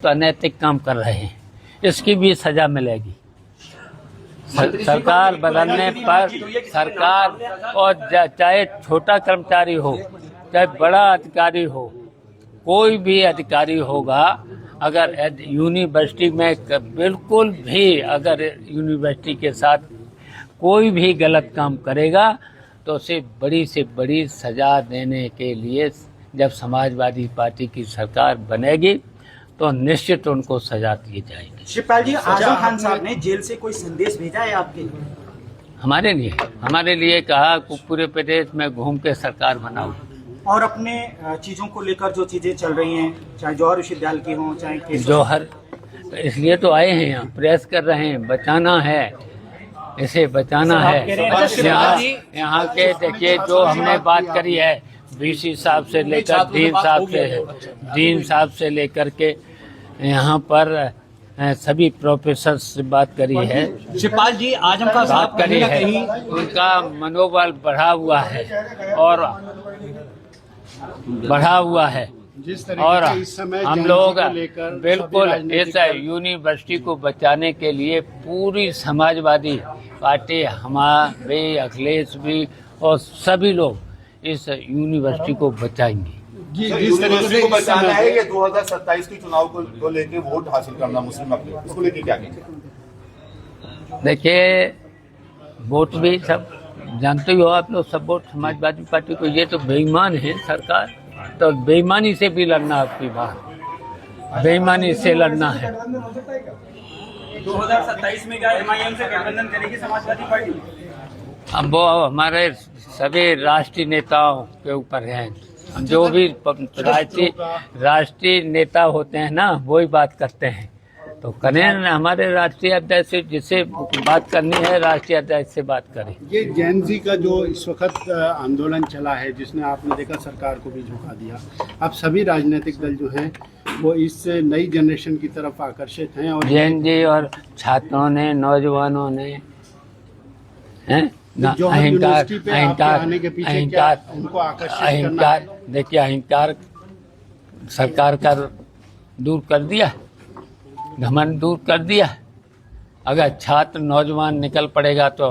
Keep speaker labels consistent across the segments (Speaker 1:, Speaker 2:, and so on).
Speaker 1: तो अनैतिक काम कर रहे हैं, इसकी भी सजा मिलेगी। सरकार बदलने पर सरकार, और चाहे छोटा कर्मचारी हो चाहे बड़ा अधिकारी हो, कोई भी अधिकारी होगा, अगर यूनिवर्सिटी में बिल्कुल भी अगर यूनिवर्सिटी के साथ कोई भी गलत काम करेगा तो उसे बड़ी से बड़ी सजा देने के लिए जब समाजवादी पार्टी की सरकार बनेगी तो निश्चित उनको सजा दी जाएगी।
Speaker 2: शिवपाल जी, आजम खान साहब ने जेल से कोई संदेश भेजा है आपके लिए?
Speaker 1: हमारे लिए कहा कि पूरे प्रदेश में घूम के सरकार बनाओ।
Speaker 2: और अपने चीजों को लेकर जो चीजें चल रही हैं, चाहे जौहर विश्वविद्यालय की हों चाहे
Speaker 1: जौहर, तो इसलिए तो आए हैं यहाँ, प्रयास कर रहे हैं, बचाना है, इसे बचाना है। यहाँ के देखिए जो हमने बात करी है वीसी साहब से लेकर डीन साहब से लेकर के यहाँ पर सभी प्रोफेसर से बात करी है।
Speaker 2: शिवपाल जी, आजम खान साहब
Speaker 1: करी है, उनका मनोबल बढ़ा हुआ है और और हम लोग बिल्कुल इस यूनिवर्सिटी को बचाने के लिए पूरी समाजवादी पार्टी, हमारे अखिलेश भी और सभी लोग इस यूनिवर्सिटी को बचाएंगे।
Speaker 3: जिस तरीके से बचाना है ये 2027 के चुनाव को लेकर वोट हासिल करना मुस्लिम अखिलेश, उसको लेकर क्या कहेंगे?
Speaker 1: देखिए, वोट भी सब जानते ही हो आप लोग, सब वोट समाजवादी पार्टी को, ये तो बेईमान है सरकार, तो बेईमानी से भी लड़ना, आपकी बात बेईमानी से लड़ना है।
Speaker 2: 2027 में क्या एमआईएम से गठबंधन करेगी समाजवादी पार्टी?
Speaker 1: अब वो हमारे सभी राष्ट्रीय नेताओं के ऊपर हैं, जो भी राष्ट्रीय नेता होते हैं ना, वही बात करते हैं, तो करें ना। हमारे राष्ट्रीय अध्यक्ष जिससे बात करनी है, राष्ट्रीय अध्यक्ष से बात करें।
Speaker 4: ये जैन जी का जो इस वक्त आंदोलन चला है, जिसने आपने देखा सरकार को भी झुका दिया, अब सभी राजनीतिक दल जो हैं वो इस नई जनरेशन की तरफ आकर्षित हैं। और जैन जी और छात्रों ने, नौजवानों ने अहंकार, देखिए अहंकार सरकार का दूर कर दिया, घमंड दूर कर दिया। अगर छात्र नौजवान निकल पड़ेगा तो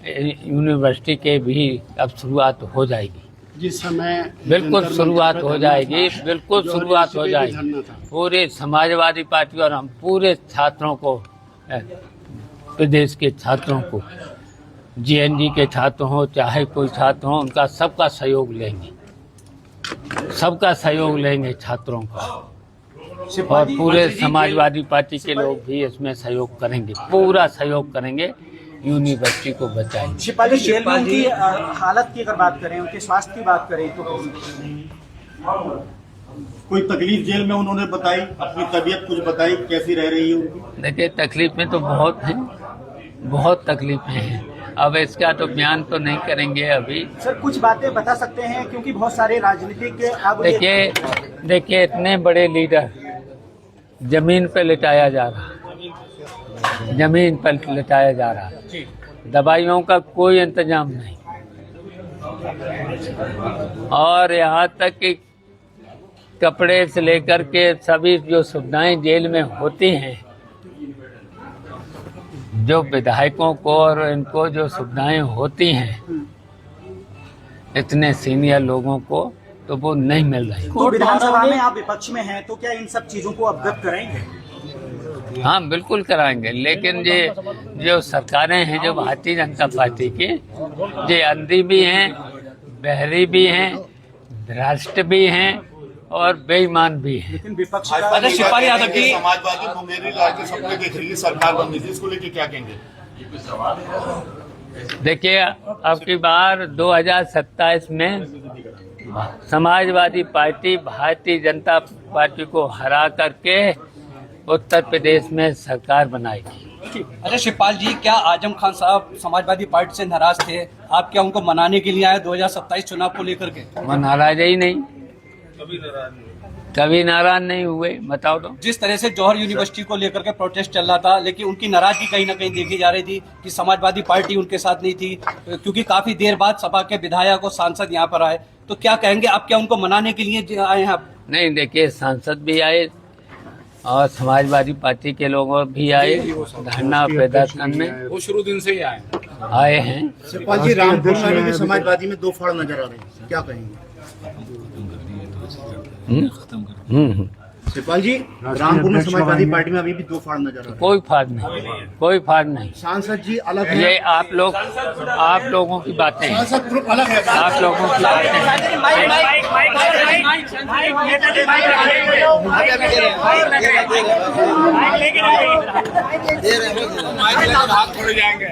Speaker 4: यूनिवर्सिटी के भी अब शुरुआत हो जाएगी, जिस समय
Speaker 1: बिल्कुल शुरुआत हो जाएगी, बिल्कुल शुरुआत हो जाएगी। पूरे समाजवादी पार्टी और हम पूरे छात्रों को, प्रदेश के छात्रों को, जीएनजी के छात्र हो चाहे कोई छात्र हो, उनका सबका सहयोग लेंगे, सबका सहयोग लेंगे छात्रों का, और पूरे समाजवादी पार्टी के लोग भी इसमें सहयोग करेंगे, पूरा सहयोग करेंगे, यूनिवर्सिटी को बचाएंगे।
Speaker 2: शिवपाल जी, जेल में उनकी हालत की अगर बात करें, उनके स्वास्थ्य की बात करें तो
Speaker 3: कोई तकलीफ जेल में उन्होंने बताई, अपनी तबीयत कुछ बताई, कैसी रह रही है?
Speaker 1: देखिए, तकलीफ में तो बहुत हैं, बहुत तकलीफें हैं, अब इसका तो बयान तो नहीं करेंगे अभी।
Speaker 2: सर, कुछ बातें बता सकते हैं, क्योंकि बहुत सारे राजनीतिक
Speaker 1: देखिए इतने बड़े लीडर जमीन पर लिटाया जा रहा, जमीन पर लिटाया जा रहा, दवाइयों का कोई इंतजाम नहीं, और यहाँ तक कि कपड़े से लेकर के सभी जो सुविधाएं जेल में होती हैं, जो विधायकों को और इनको जो सुविधाएं होती हैं इतने सीनियर लोगों को, तो वो नहीं मिल रही।
Speaker 2: तो विधानसभा में आप विपक्ष में हैं, तो क्या इन सब चीजों को अवगत कराएंगे?
Speaker 1: हाँ, बिल्कुल कराएंगे, लेकिन ये जो सरकारें हैं जो भारतीय जनता पार्टी की, ये अंधी भी हैं, बहरी भी हैं, भ्रष्ट भी हैं और बेईमान भी है।
Speaker 2: लेकिन विपक्ष
Speaker 3: शिवपाल यादव की समाजवादी मुंगेरी लाल के सपने देख रही है सरकार बनने से, इसको लेके क्या कहेंगे?
Speaker 1: देखिए, अब की बार 2027 में समाजवादी पार्टी भारतीय जनता पार्टी को हरा करके उत्तर प्रदेश में सरकार बनाएगी।
Speaker 5: अच्छा शिवपाल जी, क्या आजम खान साहब समाजवादी पार्टी से नाराज थे? आप क्या उनको मनाने के लिए आए 2027 चुनाव को लेकर के?
Speaker 1: वो नाराज ही नहीं, कभी नाराज नहीं हुए, बताओ तो।
Speaker 5: जिस तरह से जौहर यूनिवर्सिटी को लेकर के प्रोटेस्ट चल रहा था, लेकिन उनकी नाराजगी कहीं ना कहीं देखी जा रही थी कि समाजवादी पार्टी उनके साथ नहीं थी, क्योंकि काफी देर बाद सपा के विधायक और सांसद यहाँ पर आए, तो क्या कहेंगे आप, क्या उनको मनाने के लिए आए हैं आप?
Speaker 1: नहीं, देखिए सांसद भी आए,
Speaker 4: और समाजवादी पार्टी के लोग भी आए धरना प्रदर्शन करने,
Speaker 6: वो शुरू दिन से ही
Speaker 4: आए हैं।
Speaker 2: शिवपाल जी, रामपुर में भी समाजवादी में 2 फाड़ नजर आ रहे हैं, क्या कहेंगे? शिवपाल जी, रामपुर में समाजवादी पार्टी में अभी भी 2 फाड़ नजर आ रहे हैं।
Speaker 4: कोई फाड़ नहीं, कोई फाड़ नहीं।
Speaker 2: सांसद जी अलग है,
Speaker 4: ये आप लोगों की बातें हैं,
Speaker 2: सांसद ग्रुप अलग है,
Speaker 4: आप लोगों की बातें हैं।
Speaker 6: भाग थोड़े जाएंगे।